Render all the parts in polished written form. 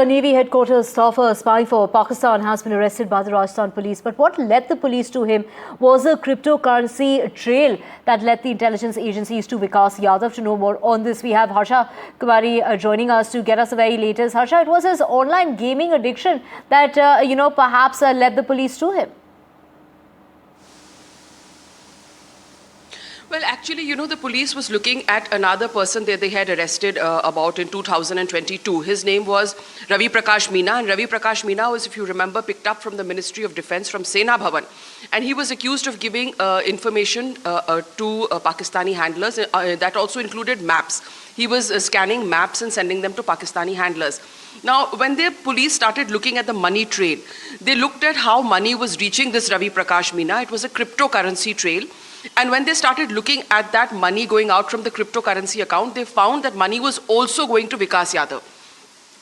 Navy headquarters staffer spy for Pakistan has been arrested by the Rajasthan police. But what led the police to him was a cryptocurrency trail that led the intelligence agencies to Vikas Yadav. To know more on this, we have Harsha Kumari joining us to get us the very latest. Harsha, it was his online gaming addiction that, perhaps led the police to him. Well, actually, the police was looking at another person that they had arrested about in 2022. His name was Ravi Prakash Meena. And Ravi Prakash Meena was, if you remember, picked up from the Ministry of Defense from Sena Bhavan. And he was accused of giving information to Pakistani handlers. That also included maps. He was scanning maps and sending them to Pakistani handlers. Now, when the police started looking at the money trail, they looked at how money was reaching this Ravi Prakash Meena. It was a cryptocurrency trail. And when they started looking at that money going out from the cryptocurrency account, they found that money was also going to Vikas Yadav.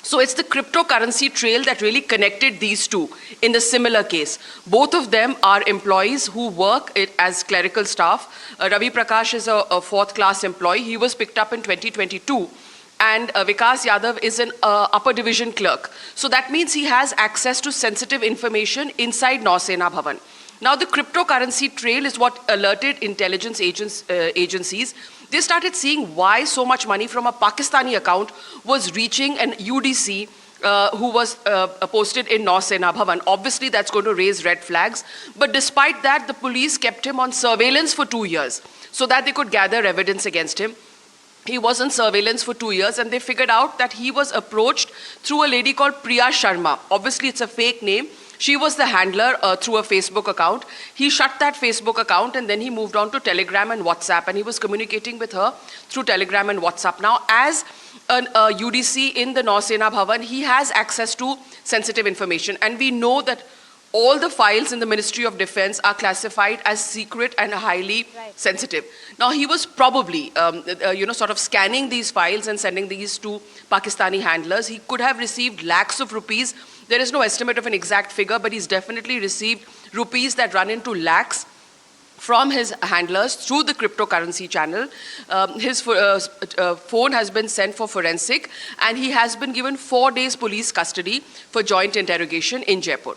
So it's the cryptocurrency trail that really connected these two in the similar case. Both of them are employees who work as clerical staff. Ravi Prakash is a fourth-class employee. He was picked up in 2022. And Vikas Yadav is an upper division clerk. So that means he has access to sensitive information inside Nausena Bhavan. Now, the cryptocurrency trail is what alerted intelligence agencies. They started seeing why so much money from a Pakistani account was reaching an UDC who was posted in Nausena Bhavan. Obviously, that's going to raise red flags. But despite that, the police kept him on surveillance for 2 years so that they could gather evidence against him. He was on surveillance for 2 years, and they figured out that he was approached through a lady called Priya Sharma. Obviously, it's a fake name. She was the handler through a Facebook account. He shut that Facebook account, and then he moved on to Telegram and WhatsApp, and he was communicating with her through Telegram and WhatsApp. Now, as a UDC in the Nausena Bhavan, he has access to sensitive information, and we know that all the files in the Ministry of Defense are classified as secret and highly sensitive. Now, he was probably, sort of scanning these files and sending these to Pakistani handlers. He could have received lakhs of rupees. There is no estimate of an exact figure, but he's definitely received rupees that run into lakhs from his handlers through the cryptocurrency channel. His phone has been sent for forensic, and he has been given 4 days police custody for joint interrogation in Jaipur.